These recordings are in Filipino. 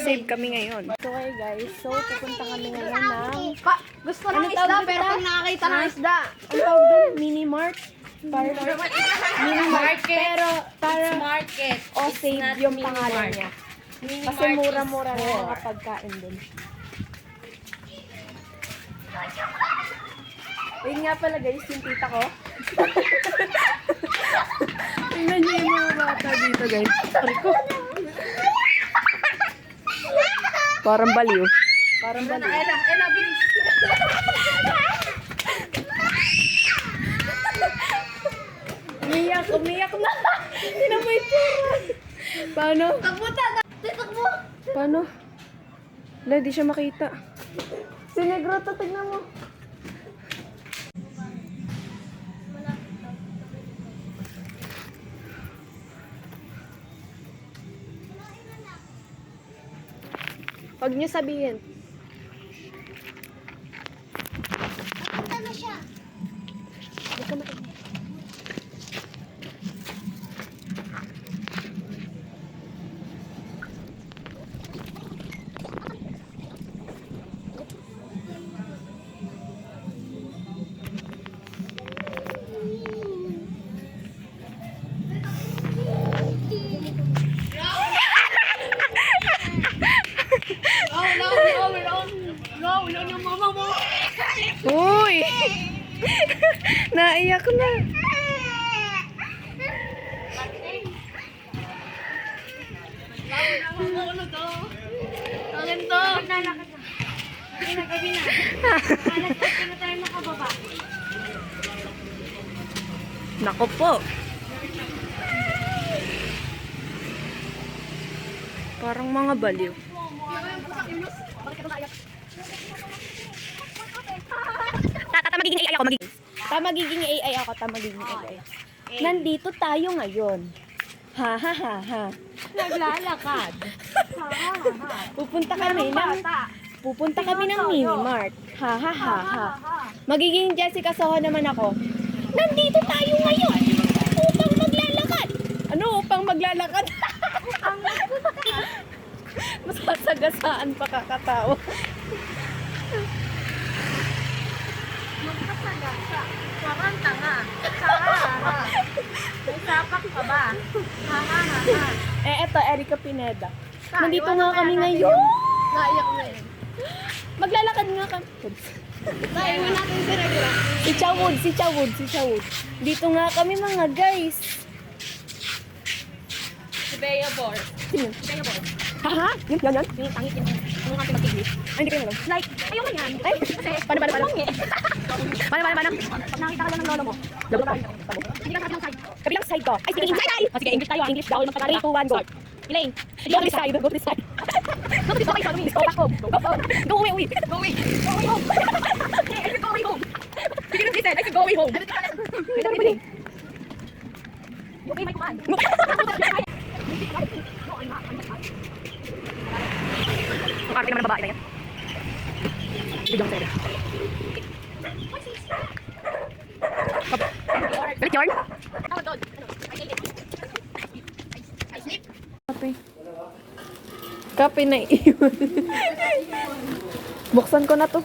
Mag-save kami ngayon. So okay guys, so pupunta kami ngayon ng... Gusto ng isda, pero pag nakakita ng isda, Ang tawag doon? Mini-mart? Para, mini-mart. Market. Pero para market. O-save yung pangalan niya. Kasi mura-mura na yung mga pagkain doon. Ayun nga pala guys, yung tita ko. Tingnan niyo yung mga bata dito guys. Sorry ko. Parang baliw. Parang baliw. Ella, bilis. Umiyak na. Hindi na may pera. Paano? Takbo. Paano? Wala, di siya makita. Si Negro to, tignan mo. Huwag niyo sabihin. Punta na siya. Huwag ka makinig. Uy! Naiyak na. Akin to. Gabi na. Alas 8 na tayo nakababa. Nako po. Parang mga baliw. Magiging AI ako, magiging AI ako, magiging AI. Nandito tayo ngayon. Ha ha ha ha. Naglalakad. Pupunta kami ng mini-mart. Ha ha ha ha. Magiging Jessica Soho naman ako. Nandito tayo ngayon upang maglalakad. Ano upang maglalakad? Mas masagasaan pa kakatawa. Magpasagasa. Parang tanga. May sapak ka ba? Eto, Erica Pineda. Nandito nga kami ngayon. Naiyak na yun. Maglalakad nga kami. Naiwan natin si Regla. Si Chawud. Dito nga kami mga guys. Si Bea Bor. Sino? Bea Bor. Haha? Yun? Yung tangit yun. Yung ating mag-English. Ay, hindi ko alam. Like, ayaw mo yan. Ay, Kasi, paano? Paano? Paano? Pag nakita ka lang ng lolo mo, Lolo ka. hindi ka ng side. Kabilang side ko. Ay, sige, English tayo. Sige, English tayo. English bawal magtagalog. 3, 2, 1, go. Elaine. Go to this side. Go to this side. Go to this side. Go back home. Go away. Go away. Go away home. I said go away home. Sige na, I said go away home. You obey my command. Ang karte naman ng babae na yan. Bigyan ko sa'yo. Balik yarn? Kape na iiwan. Buksan ko na to.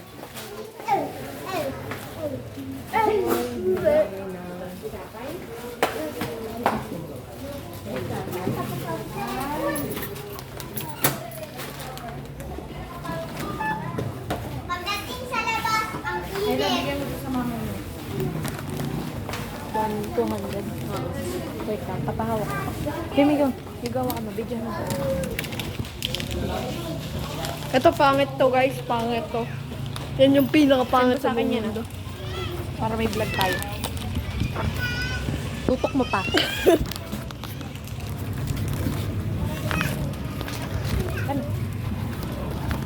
Pagdating sa labas, ang init. 200. Wait lang, papahawak ko. Himigaw, higawa ka, mabidyan mo. Ito pangit to guys, pangit to. Yan yung pinaka-pangit sa mundo. Para may vlog tayo. Tutok mo pa. Ano?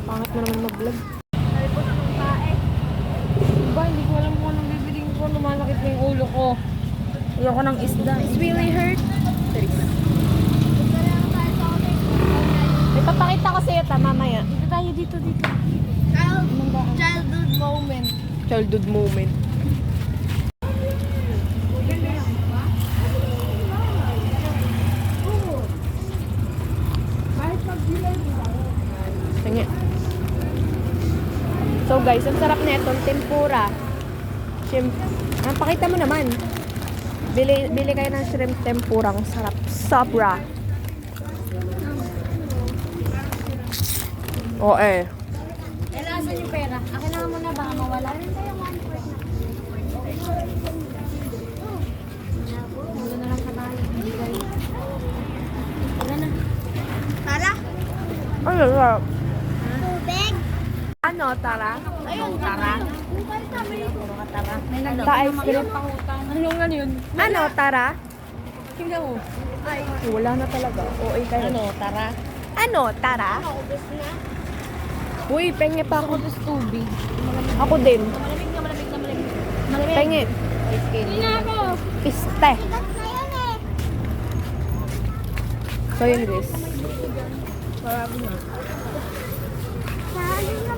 Pangit mo naman mag-vlog. Diba, hindi ko alam kung anong bibiling ko. Lumalakit na yung ulo ko. Ayoko ng isda. It's really hurt. May papakita ko sa'yo ta mamaya. Dito tayo, dito. Childhood moment. Childhood moment. Tingin. So guys, ang sarap na itong tempura. Shrimp. Pakita mo naman. Bili kayo ng shrimp tempura. Ang sarap. Sobra. Oo eh. Asan yung pera? Akin na muna, baka mawala. Wala na lang sa bahay. Wala na. Tara, Ano sarap? tubig. Ano, Tara? Ayun, tara. May nagdala. Ta-ice cream. Anong ano yun? Ano, Tara? Tingnan mo. Ay, wala na talaga. Oo, kayo. Ano, tara? Ano, Tara? Ubus na. Uy, penge pa ako. Tapos tubig. Ako din. Malamig na, malamig na, malamig. Malamig. Penge. Hindi na ako. Piste. Sigat na yun eh. So yun guys. Sarap na. Saan na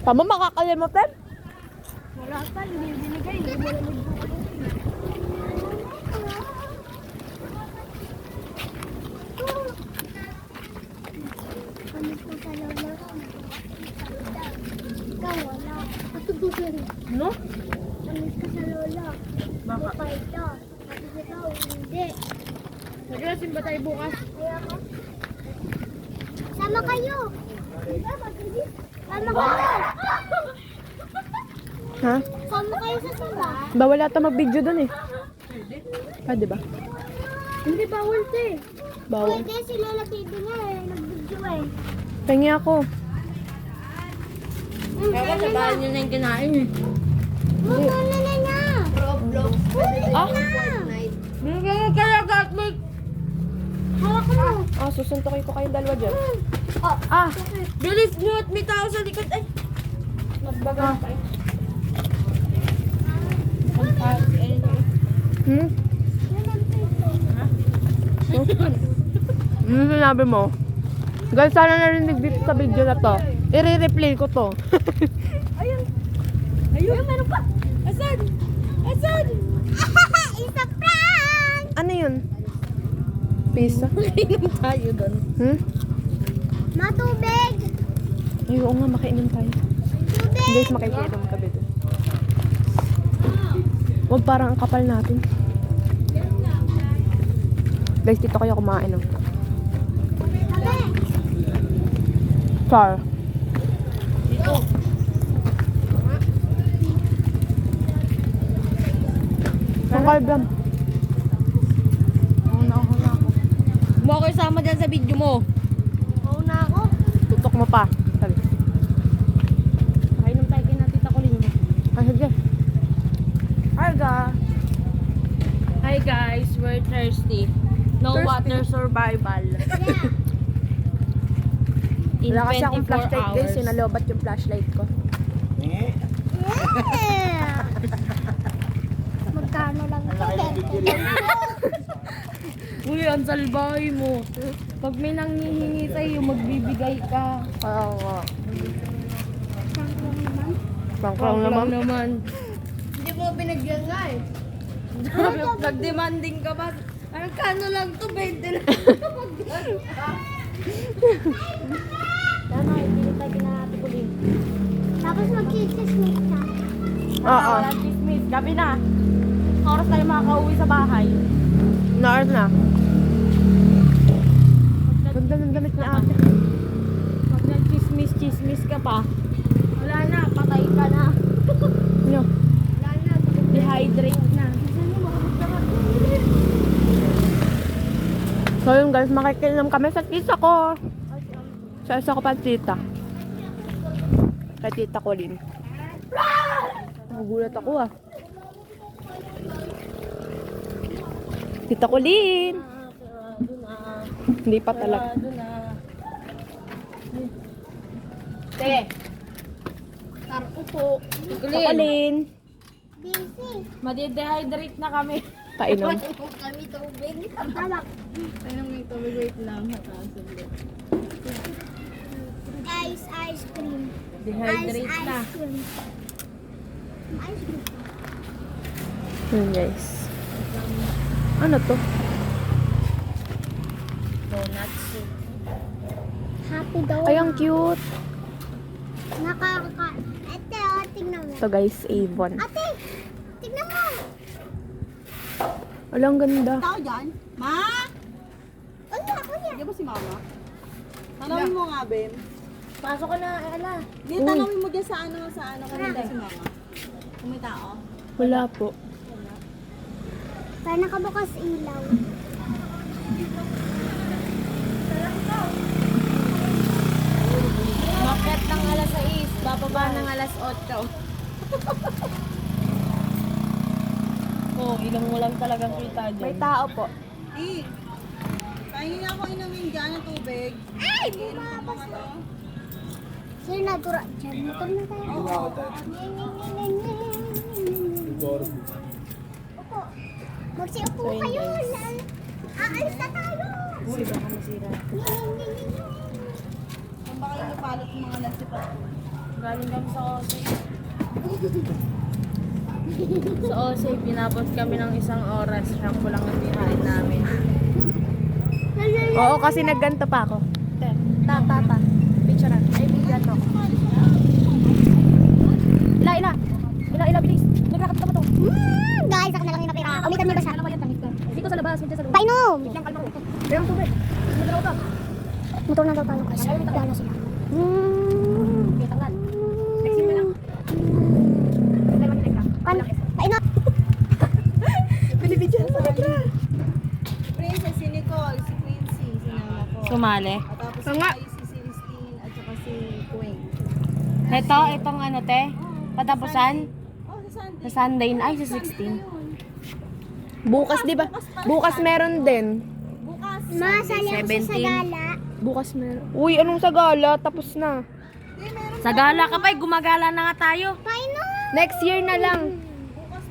Tama makakalimutan? Wala pa, hindi binigay. Kami po sa lola. Ikaw wala. No? Kami po sa lola. Baka. Pa ito. Sabi ikaw, hindi. Naglasin ba tayo bukas? Kaya ko. Sama kayo. Sama kayo. Ha? Sama kayo sa sala. Bawal ata mag-video dun eh. Pwede ba? Hindi, bawal ito eh. Bawal. Pwede si Lola Baby nga eh. Nag-video eh. Pengi ako. Kaya sa bahay nyo na yung kinain eh. Huwag na na niya. Roblox. Ah? Binigay mo kaya Gatmate. Hawak mo. Ah, susuntokin ko kayong dalawa dyan. Ah, bilis nyo at may tao sa likod. Ay, magbaga pa eh. Hmm? Ano sinabi mo? Guys, sana narinig dito sa video na to. I-replay ko to. Ayun, meron pa. Asan? Asan? Isa prank. Ano yun? Pizza? Inom tayo doon. Hmm? Matubig. Ay, oo nga, makainom tayo. Tubig. Guys, makikinom kami dun. Huwag parang ang kapal natin. Guys, dito kayo kumain. Oh. Tabi. Char. Dito. Ang kalbam. Una ako. Mo ako isama dyan sa video mo. Mauna ako. Tutok mo pa. Sabi. Pakainom tayo kina Tita Colleen. Ay, sige. Arga. Hi guys, we're thirsty. No Thirsty? water survival. Yeah. In Wala kasi akong 24 flashlight guys. hours. Sinalobat yung flashlight ko. Yeah. Magkano lang ito? Uy, ang salbahay mo. Pag may nanghihingi sa'yo, magbibigay ka. Oo nga. Prank Pangkrong naman. naman. Hindi mo binigyan nga eh. Nag-demanding ka ba? Ang kano lang to, 20 lang. Tama, hindi tayo kinahati ko din. Tapos mag-chismis ka. Oo. Wala chismis. Gabi na. Oras tayo makakauwi sa bahay. Na-art na. Ganda ng damit ni ate. Pag nag-chismis ka pa, wala na, patay ka na. Ano? Wala na, dehydrate na. So yun guys, makikinom kami sa tita ko. Sa isa ko pa tita. Kay tita Colleen. Nagulat ako ah. Tita Colleen! Hindi pa talaga. Te. Tarpo po. Tita Colleen! Busy. Madi-dehydrate na kami. Painom. Kami tubig. Tawag. Ayun may tubig, wait lang. Ay, ice cream. Dehydrate na. Ice cream. Ice cream. Yun guys. Ano to? Donuts. Happy daw. Ay, ang cute. Nakaka... Ate, oh, tingnan mo. Ito guys, Avon. Ate, tingnan mo. Alang ganda. Tao dyan? Ma? Ano ako niya? Hindi ba si mama? Tanawin mo nga, Ben. Pasok ka na, ala. Hindi, tanawin mo dyan sa ano kung hindi si mama. Kung may tao. Wala po. Parang nakabukas ilaw. Market ng alas 6, bababa ng alas 8. Oh, ilang mo lang talagang kita dyan. May tao po. Eh, pahingi ako inumin dyan ng tubig. Ay, Iinom ko bumabas. mga to. Sir, natura. Diyan, motor na tayo. Opo. Magsiupo So, yun, kayo. guys. Aalis na tayo. Uy, baka masira. Saan ba kayo napalot ng mga lasipat ko? Galing kami sa Osay. Sa Osay, pinapos kami ng 1 oras. Shampoo lang ang binahin namin. Oo, kasi nagganto pa ako. Ta. Picture na. Ay, bigyan mo. Ila, bilis. Nagrakap ka ba to? Guys, ako na lang yung napira. Umitan mo ba siya? Dito sa labas, dito sa labas. Painom! Bigyan kalma ko. Pero ang tubig. Magdalaw ka. Motor na daw tayo guys. Wala sila. Bigyan tangan. Sexy mo lang. Painom! Binibidyan mo na. Princess, si Nicole, si Quincy, si Nana ko. Sumali. At tapos Nga. si Celestine at saka si Queen. Itong ano te? Patapusan? Oh, si Sandy. Sa Sunday na. Ay, sa 16. Bukas, di ba? Bukas meron din. Bukas. Masali ako sa 17. sagala. Bukas meron. Uy, anong sagala? Tapos na. Hindi, meron. Sa gala ka pa, gumagala na nga tayo. Painom! Next year na lang. Bukas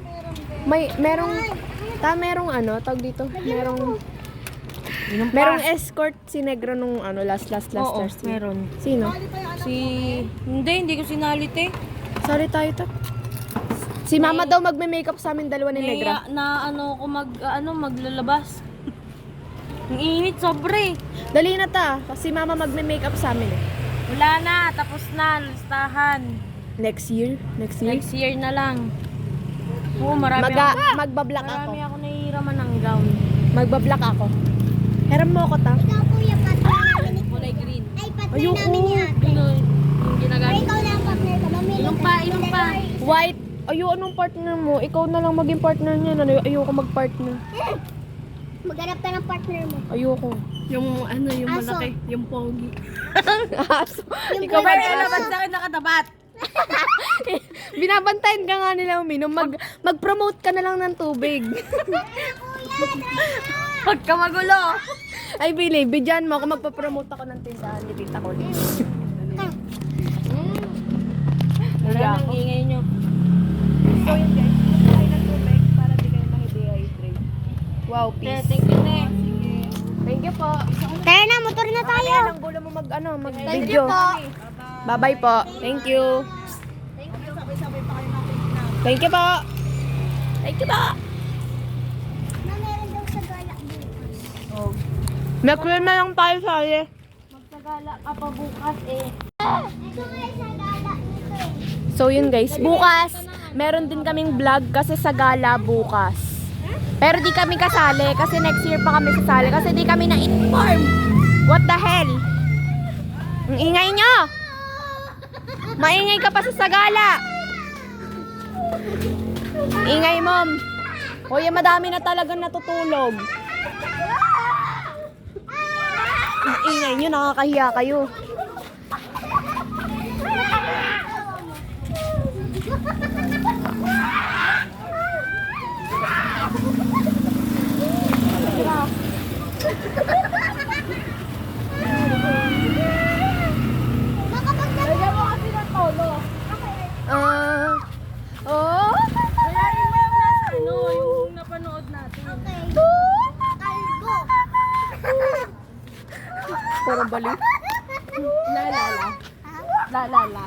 meron din. Merong ano, tawag dito. Inom pa. Merong escort si Negro nung ano, last Oo, year. meron. Sino? Bali pa yung anak Hindi ko sinalit eh. Sorry tayo to. Si Mama daw magme-makeup sa amin dalawa ni Negra. Na ano ko maglalabas. Ang init, sobre. Dali na ta. Kasi Mama magme-makeup sa amin eh. Wala na, tapos na, listahan. Next year? Next year na lang. Oo, marami Magbablock ako. ako nahihiraman ng gown. Magbablock ako. Heram mo ako ta. Ikaw kuya, partner namin ni Kulay green. Ay, partner Ayoko. namin ni ate. Yung ginagamit. Ikaw lang partner ka. Mamili Inom pa. White. Ayoko anong partner mo. Ikaw na lang maging partner niya. Ayoko mag-partner. Maghanap ka ng partner mo. Ayoko. Yung ano, yung Aso. malaki, yung pogi. Aso. Yung Ikaw ba brother yung aso. sa akin nakatabat. Binabantayan ka nga nila uminom. Mag-promote ka na lang ng tubig. Huwag ka magulo. Ay, Billy, bidyan mo ako. Magpapromote ako ng tindahan ni Tita ko. Wala nang ingay nyo. So yun guys, tayo ng tubig para di kayo ma-dehydrate. Wow, peace. Thank you, ne. Thank you po. Tara na, motor na tayo. Kaya lang gulo mo mag-video. Bye-bye po. Thank you. sabay-sabay pa kayo natin. Thank you po. Thank you po. Na meron daw sa gala bukas. Mag-clear na lang tayo sa Magsagala ka pa bukas eh. Ito nga sa gala nito eh. So yun guys, bukas meron din kaming vlog kasi sa gala bukas. Pero di kami kasali kasi next year pa kami sasali kasi di kami na-inform. What the hell? Ang ingay nyo! Maingay ka pa sa sagala! Ingay mom! Kuya, madami na talagang natutulog. Ang ingay nyo, nakakahiya kayo. Lagyan mo kasi ng tono. Oh. Bayarin mo yung nasa ano, yung napanood natin. Okay. Kalbo. Puro balik. Lalala. la la.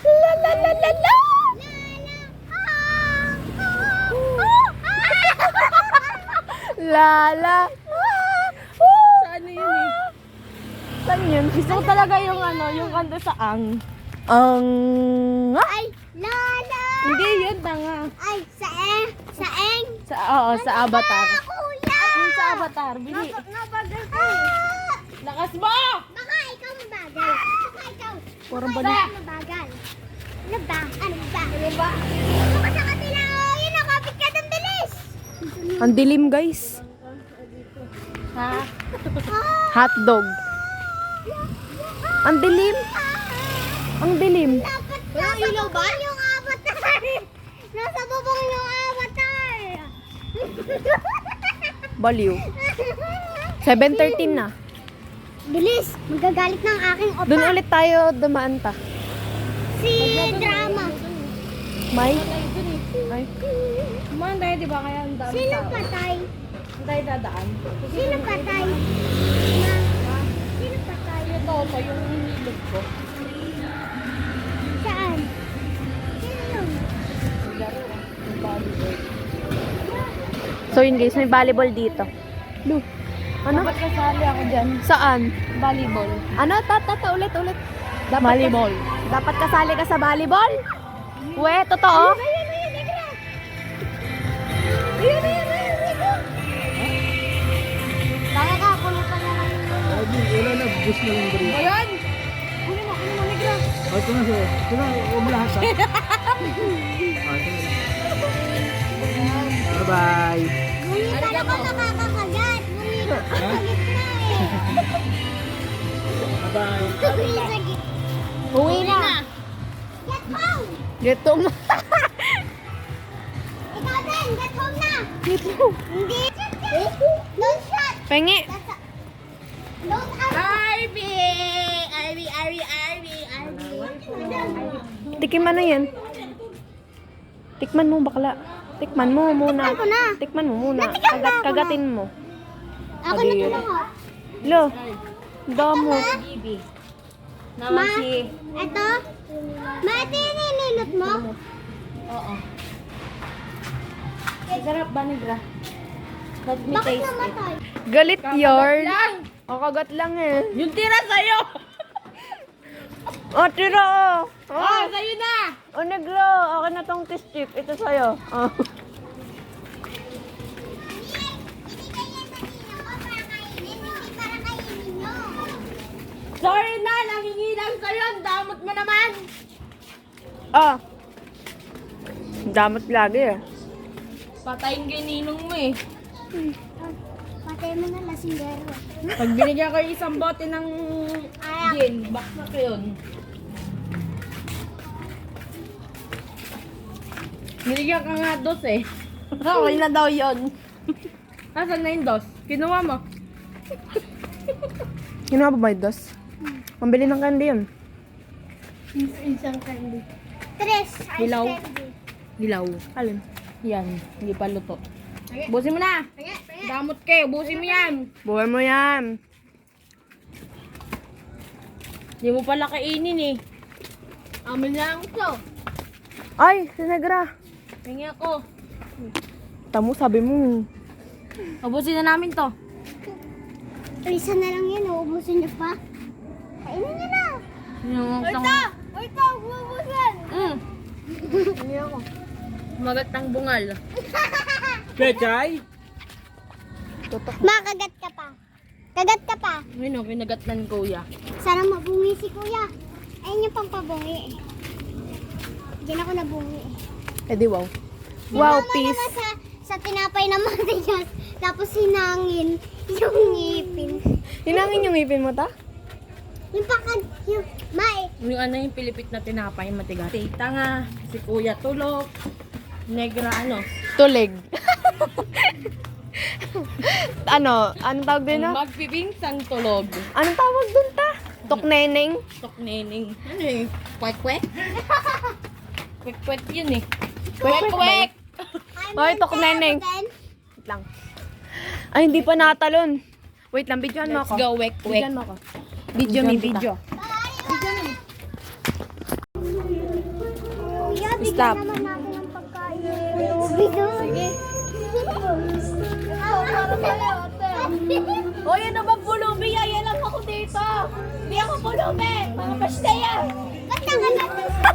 La la la la la. La la. Saan yun eh? Saan yun? Gusto ko talaga yung ano, yung kanta sa ang. Ang... Ay, lala. Hindi yun, tanga. Ay, saeng. Saeng. Oo, sa Avatar. Kuya. Yung sa Avatar, bili. Nabagal ko. Lakas mo! Baka ikaw mabagal. Baka ikaw. Parang Baka ikaw mabagal. Ano ba? Ano ba? Ano ba? Baka sa kapila. Yun, nakapit ka ng bilis. Ang dilim, guys. Ha? Hotdog. Ang dilim. Ang dilim. Dapat nasa bubong yung avatar. Nasa bubong yung avatar. Baliw. 7:13 na. Bilis, magagalit ng aking opa. Doon ulit tayo dumaan pa. Si Drama. May? Ay. Kumain tayo, di ba? Kaya ang dami Sino tao. patay? Saan tayo dadaan? Sino patay? Ma, sino patay? Ito, ito yung hinilog ko. Saan? Sino yun? Laro. Yung volleyball. So yun guys, may volleyball dito. Lu. Ano? Dapat kasali ako dyan. Saan? Volleyball. Ano? Tata, ulit. Dapat Volleyball. Dapat kasali ka sa volleyball? We, totoo? Ayun, ayun, Negra. Ayun, ayun, ayun, Negra. Taka ka, kulong ka na lang. Wala na, bus na lang bro. Ayan! Kunin mo, Negra. Oh, ito na siya. Ito na, huwag mo lahat ha. Bye-bye. Ngunit ka naman nakakakagat. Ngunit sa gitna Bye-bye. eh. Ngunit sa gitna. Uwi na. Get home! Get home. Ikaw din, get home na! Get home. Hindi! Don't shot! Pengi. Don't ask! Tikman na yan. Tikman mo bakla. Tikman mo muna. Tikman ko na. Tikman mo muna. Natikman na ako Kagatin mo. Ako na ito lang oh. Lo. Damo. Bibi. Ma, Naman si... ito? Ma, ito yung nililot mo? Oo. Sarap ba, Negra? Let me Bakit taste it. namatay? Galit yarn. lang! O kagat lang eh. Yung tira sa'yo! O tira o. Oh, sa'yo na! O negro. Akin na tong test chip. Ito sa'yo. Oh. Sorry na! Nangingi lang sa'yo! Ang damot mo naman! Ah. Damot lagi eh. Patayin kay ninong mo eh. Patay mo na lasinggero. Pag binigyan ko yung isang bote ng gin, bakit ko yun? Binigyan ka nga dos eh. Okay na daw yun. Nasaan na yung dos? Kinuha mo? Kinuha ba ba yung dos? Pambili ng candy yun. Isang candy. Tres. Hilaw. Dilaw. Alin? Yan, hindi pa luto. Busin mo na! Damot kayo, busin mo yan! Buhay mo yan. Hindi mo pala kainin eh. Amin lang to. Ay, si Negra. Hingi ako. Tamo, sabi mo. Ubusin na namin to. Isa na lang yun. Uubusin niyo pa. Kainin niyo na. Yung Ito, uubusin. Hindi ako. Magatang bungal. Pechay? Makagat ka pa. Kagat ka pa. Ayun o, kinagatnan kuya. Sana mabungi si kuya. Ayun yung pampabungi eh. Diyan ako nabungi eh. Eh di wow. Wow, Yung mama peace. naman sa tinapay na matigas. Tapos hinangin yung ngipin. Hinangin yung ngipin mo ta? Yung yung mae. Yung ano yung pilipit na tinapay, matigas. Tanga, si kuya tulog. Negra ano? Tulig. Anong tawag din no? Magpipinsang tulog. Anong tawag dun ta? Tokneneng? Toknening. Ano eh? Kwek-kwek? Kwek-kwek yun eh. Kwek-kwek. Hoy, tokneneng. Wait lang. Ay, hindi pa natalon. Wait lang, videoan mo Let's ako. go, wek-wek. Videoan mo ako. Video me, video. Stop. Bigyan naman natin ang pagkain ng pulubi doon. Sige. Hoy, ano ba pulubi? Yaya lang ako dito. Hindi ako pulubi. Mga pastaya. Ba't nangalat?